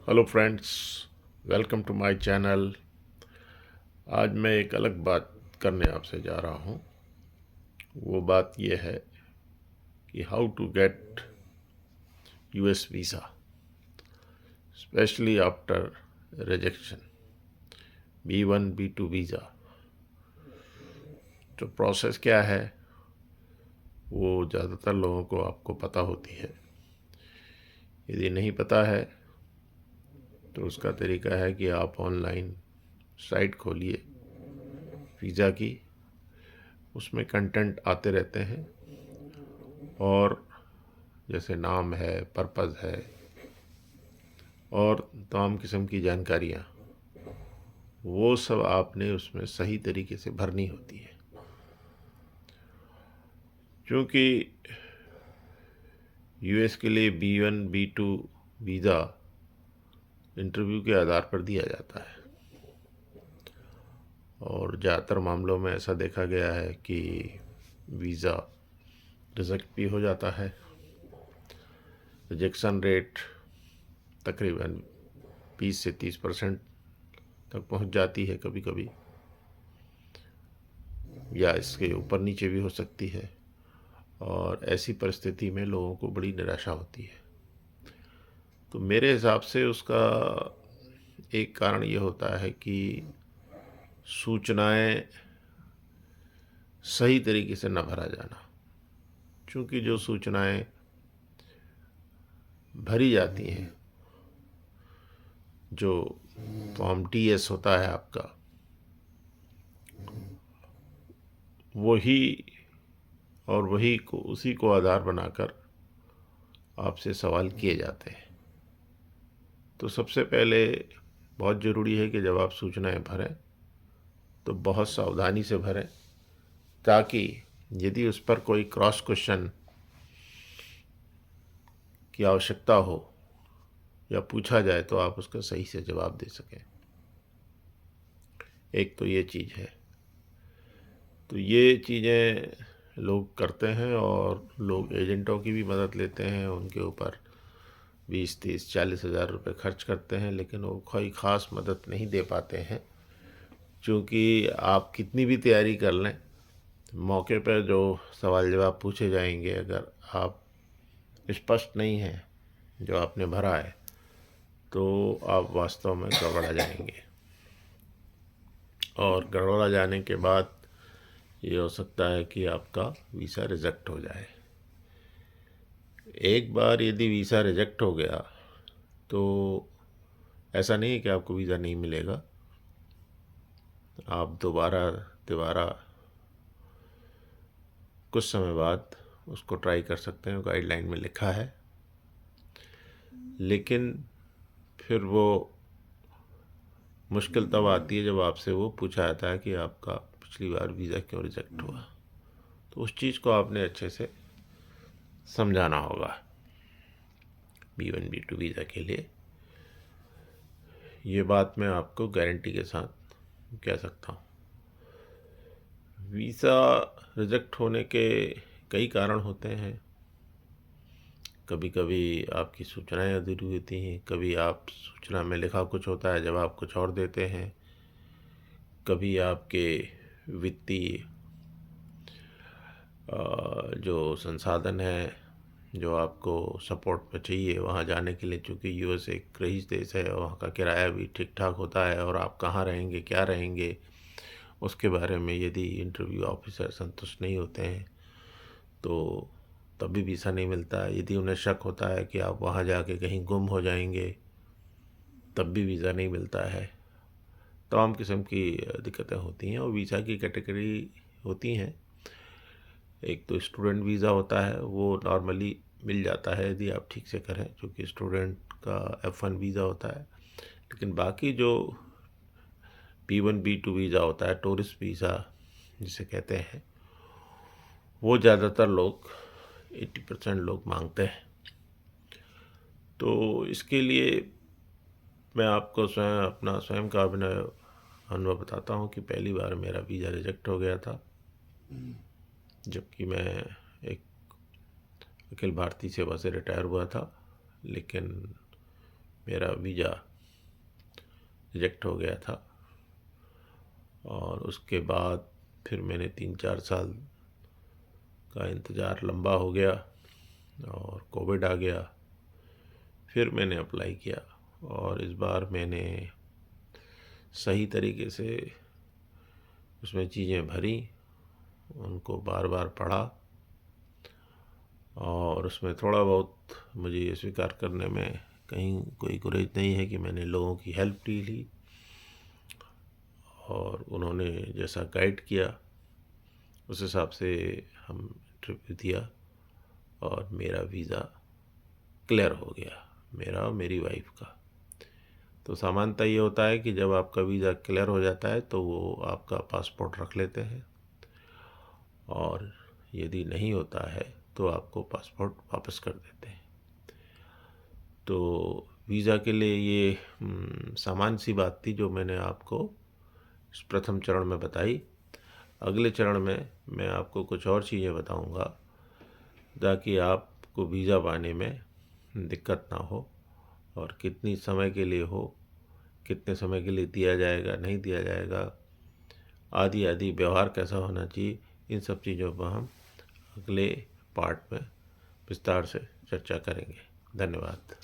Hello friends, welcome to my channel. आज मैं एक अलग बात करने आपसे जा रहा हूँ। वो बात ये है कि how to get US visa, specially after rejection B1 B2 visa. तो प्रोसेस क्या है वो ज़्यादातर लोगों को आपको पता होती है। यदि नहीं पता है तो उसका तरीका है कि आप ऑनलाइन साइट खोलिए वीज़ा की, उसमें कंटेंट आते रहते हैं और जैसे नाम है, पर्पज़ है और तमाम किस्म की जानकारियाँ, वो सब आपने उसमें सही तरीके से भरनी होती है। क्योंकि यूएस के लिए B1 B2 वीज़ा इंटरव्यू के आधार पर दिया जाता है और ज़्यादातर मामलों में ऐसा देखा गया है कि वीज़ा रिजेक्ट भी हो जाता है। रिजेक्शन रेट तकरीबन 20 से 30% तक पहुंच जाती है कभी कभी, या इसके ऊपर नीचे भी हो सकती है। और ऐसी परिस्थिति में लोगों को बड़ी निराशा होती है। तो मेरे हिसाब से उसका एक कारण ये होता है कि सूचनाएं सही तरीके से न भरा जाना। क्योंकि जो सूचनाएं भरी जाती हैं, जो फॉर्म TS होता है आपका, वही और वही को उसी को आधार बनाकर आपसे सवाल किए जाते हैं। तो सबसे पहले बहुत ज़रूरी है कि जब आप सूचनाएं भरें तो बहुत सावधानी से भरें, ताकि यदि उस पर कोई क्रॉस क्वेश्चन की आवश्यकता हो या पूछा जाए तो आप उसका सही से जवाब दे सकें। एक तो ये चीज़ है। तो ये चीज़ें लोग करते हैं और लोग एजेंटों की भी मदद लेते हैं, उनके ऊपर 20 30 40 हज़ार रुपये खर्च करते हैं, लेकिन वो कोई ख़ास मदद नहीं दे पाते हैं। क्योंकि आप कितनी भी तैयारी कर लें, मौके पर जो सवाल जवाब पूछे जाएंगे, अगर आप स्पष्ट नहीं हैं जो आपने भरा है, तो आप वास्तव में गड़बड़ा जाएंगे। और गड़बड़ा जाने के बाद ये हो सकता है कि आपका वीज़ा रिजेक्ट हो जाए। एक बार यदि वीज़ा रिजेक्ट हो गया तो ऐसा नहीं है कि आपको वीज़ा नहीं मिलेगा। आप दोबारा दोबारा कुछ समय बाद उसको ट्राई कर सकते हैं, गाइडलाइन में लिखा है। लेकिन फिर वो मुश्किल तब आती है जब आपसे वो पूछा जाता है कि आपका पिछली बार वीज़ा क्यों रिजेक्ट हुआ। तो उस चीज़ को आपने अच्छे से समझाना होगा B1 B2 वीज़ा के लिए। ये बात मैं आपको गारंटी के साथ कह सकता हूँ। वीज़ा रिजेक्ट होने के कई कारण होते हैं। कभी कभी आपकी सूचनाएं अधूरी होती हैं, कभी आप सूचना में लिखा कुछ होता है, जवाब कुछ और देते हैं। कभी आपके वित्तीय जो संसाधन है, जो आपको सपोर्ट में चाहिए वहाँ जाने के लिए, चूँकि यूएस एक रईस देश है, वहाँ का किराया भी ठीक ठाक होता है, और आप कहाँ रहेंगे, क्या रहेंगे, उसके बारे में यदि इंटरव्यू ऑफिसर संतुष्ट नहीं होते हैं तो तब भी वीज़ा नहीं मिलता है। यदि उन्हें शक होता है कि आप वहाँ जाके कहीं गुम हो जाएंगे, तब भी वीज़ा नहीं मिलता है। तमाम किस्म की दिक्कतें होती हैं और वीज़ा की कैटेगरी होती हैं। एक तो स्टूडेंट वीज़ा होता है, वो नॉर्मली मिल जाता है यदि आप ठीक से करें, क्योंकि स्टूडेंट का F1 वीज़ा होता है। लेकिन बाकी जो B1 B2 वीज़ा होता है, टूरिस्ट वीज़ा जिसे कहते हैं, वो ज़्यादातर लोग 80% लोग मांगते हैं। तो इसके लिए मैं आपको अपना स्वयं का अनुभव बताता हूँ कि पहली बार मेरा वीज़ा रिजेक्ट हो गया था, जबकि मैं एक अखिल भारतीय सेवा से रिटायर हुआ था। लेकिन मेरा वीज़ा रिजेक्ट हो गया था और उसके बाद फिर मैंने 3-4 साल का इंतज़ार लंबा हो गया और कोविड आ गया। फिर मैंने अप्लाई किया और इस बार मैंने सही तरीके से उसमें चीज़ें भरी, उनको बार बार पढ़ा और उसमें थोड़ा बहुत मुझे ये स्वीकार करने में कहीं कोई गुरेज नहीं है कि मैंने लोगों की हेल्प ली और उन्होंने जैसा गाइड किया उस हिसाब से हम इंटरव्यू दिया और मेरा वीज़ा क्लियर हो गया, मेरा और मेरी वाइफ का। तो सामान्यतः ये होता है कि जब आपका वीज़ा क्लियर हो जाता है तो वो आपका पासपोर्ट रख लेते हैं और यदि नहीं होता है तो आपको पासपोर्ट वापस कर देते हैं। तो वीज़ा के लिए ये सामान्य सी बात थी जो मैंने आपको इस प्रथम चरण में बताई। अगले चरण में मैं आपको कुछ और चीज़ें बताऊंगा ताकि आपको वीज़ा पाने में दिक्कत ना हो और कितनी समय के लिए हो, कितने समय के लिए दिया जाएगा, नहीं दिया जाएगा, आदि आदि व्यवहार कैसा होना चाहिए, इन सब चीज़ों पर हम अगले पार्ट में विस्तार से चर्चा करेंगे। धन्यवाद।